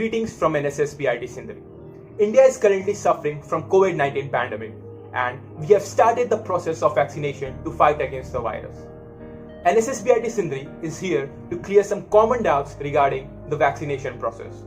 Greetings from NSSBIT Sindri. India is currently suffering from COVID-19 pandemic, and we have started the process of vaccination to fight against the virus. NSSBIT Sindri is here to clear some common doubts regarding the vaccination process.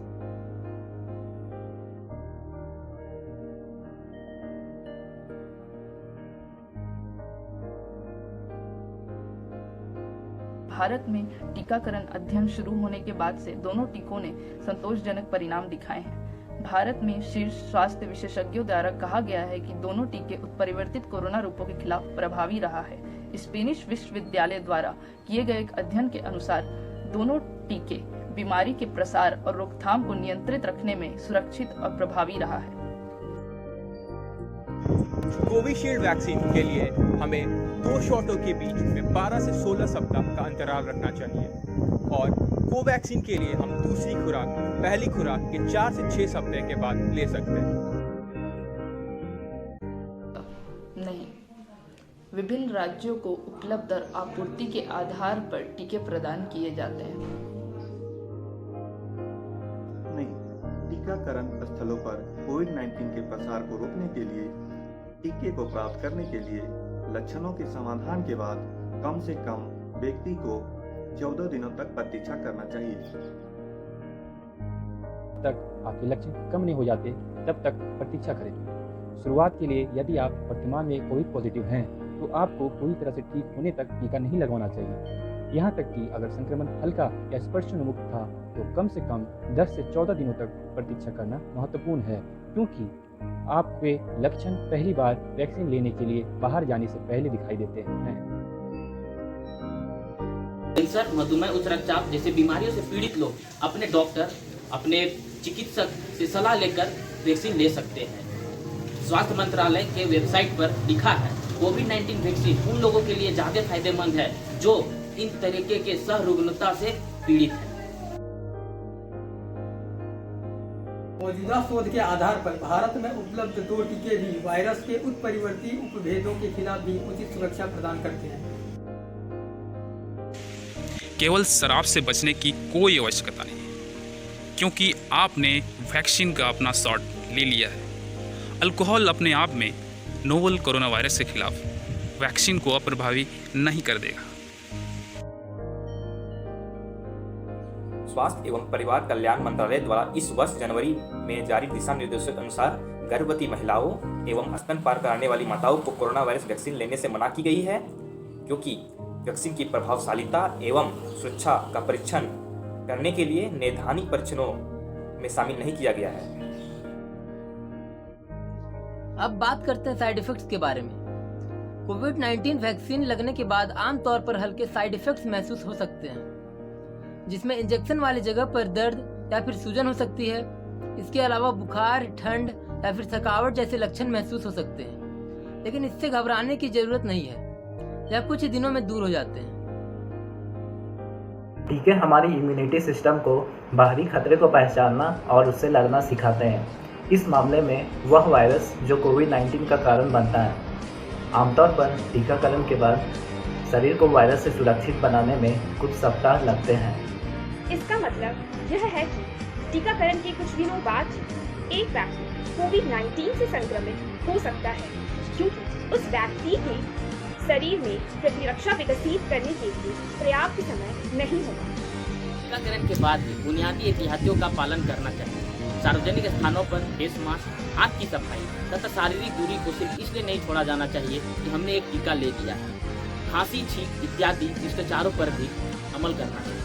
Bharat में टीकाकरण अध्ययन शुरू होने के बाद से दोनों टीकों ने संतोषजनक परिणाम दिखाए हैं। भारत में शीर्ष स्वास्थ्य विशेषज्ञों द्वारा कहा गया है कि दोनों टीके उत्परिवर्तित कोरोना रूपों के खिलाफ प्रभावी रहा है। स्पेनिश विश्वविद्यालय द्वारा किए गए एक अध्ययन के अनुसार दोनों टीके बीमारी के प्रसार और रोकथाम को नियंत्रित रखने में सुरक्षित और प्रभावी रहा है। कोविशील्ड वैक्सीन के लिए हमें 2 शॉटों के बीच में 12 से 16 सप्ताह का अंतराल रखना चाहिए और कोवैक्सीन के लिए हम दूसरी खुराक पहली खुराक के 4 से 6 सप्ताह के बाद ले सकते हैं। नहीं, विभिन्न राज्यों को उपलब्ध आपूर्ति के आधार पर टीके प्रदान किए जाते हैं। नहीं, टीकाकरण स्थलों पर कोविड-19 के प्रसार को रोकने के लिए टीके को प्राप्त करने के लिए लक्षणों के समाधान के बाद कम से कम व्यक्ति को 14 दिनों तक प्रतीक्षा करना चाहिए। तक आपके लक्षण कम नहीं हो जाते तब तक प्रतीक्षा करें। शुरुआत के लिए यदि आप वर्तमान में कोविड पॉजिटिव हैं तो आपको पूरी तरह से ठीक होने तक टीका नहीं लगवाना चाहिए। यहाँ तक कि अगर संक्रमण हल्का या स्पर्शोन्मुख था तो कम से कम 10 से 14 दिनों तक प्रतीक्षा करना महत्वपूर्ण है, क्योंकि आपके लक्षण पहली बार वैक्सीन लेने के लिए बाहर जाने से पहले दिखाई देते हैं। कैंसर, मधुमेह, उच्च रक्तचाप जैसे बीमारियों से पीड़ित लोग अपने डॉक्टर, अपने चिकित्सक से सलाह लेकर वैक्सीन ले सकते हैं। स्वास्थ्य मंत्रालय के वेबसाइट पर लिखा है कोविड-19 वैक्सीन उन लोगों के लिए ज्यादा फायदेमंद है जो इन तरीके के सह-रुग्णता से पीड़ित है। मौजूदा शोध के आधार पर भारत में उपलब्ध 2 टीके भी वायरस के उत्परिवर्ती उपभेदों के खिलाफ भी उचित सुरक्षा प्रदान करते हैं। केवल शराब से बचने की कोई आवश्यकता नहीं है, क्योंकि आपने वैक्सीन का अपना शॉट ले लिया है। अल्कोहल अपने आप में नोवल कोरोना वायरस के खिलाफ वैक्सीन को अप्रभावी नहीं कर देगा। स्वास्थ्य एवं परिवार कल्याण मंत्रालय द्वारा इस वर्ष जनवरी में जारी दिशा निर्देशों के अनुसार गर्भवती महिलाओं एवं स्तनपान कराने वाली माताओं को कोरोना वायरस वैक्सीन लेने से मना की गई है, क्योंकि वैक्सीन की प्रभावशीलता एवं सुरक्षा का परीक्षण करने के लिए नैदानिक परीक्षणों में शामिल नहीं किया गया है। अब बात करते हैं साइड इफेक्ट्स के बारे में। कोविड-19 वैक्सीन लगने के बाद आमतौर पर हल्के साइड इफेक्ट्स महसूस हो सकते हैं, जिसमें इंजेक्शन वाली जगह पर दर्द या फिर सूजन हो सकती है। इसके अलावा बुखार, ठंड या फिर थकावट जैसे लक्षण महसूस हो सकते हैं, लेकिन इससे घबराने की जरूरत नहीं है, या कुछ ही दिनों में दूर हो जाते हैं। टीके हमारी इम्यूनिटी सिस्टम को बाहरी खतरे को पहचानना और उससे लड़ना सिखाते हैं। इस मामले में वह वायरस जो कोविड-19 का कारण बनता है। आमतौर पर टीकाकरण के बाद शरीर को वायरस से सुरक्षित बनाने में कुछ सप्ताह लगते हैं। इसका मतलब यह है कि टीकाकरण के कुछ दिनों बाद एक व्यक्ति कोविड-19 से संक्रमित हो सकता है, क्योंकि उस व्यक्ति के शरीर में प्रतिरक्षा विकसित करने के लिए पर्याप्त समय नहीं होगा। टीकाकरण के बाद भी बुनियादी एहतियातों का पालन करना चाहिए। सार्वजनिक स्थानों पर फेस मास्क, हाथ की सफाई तथा शारीरिक दूरी को सिर्फ इसलिए नहीं छोड़ा जाना चाहिए कि हमने एक टीका ले लिया है। खांसी, छींक इत्यादि शिष्टाचारों पर भी अमल करना चाहिए।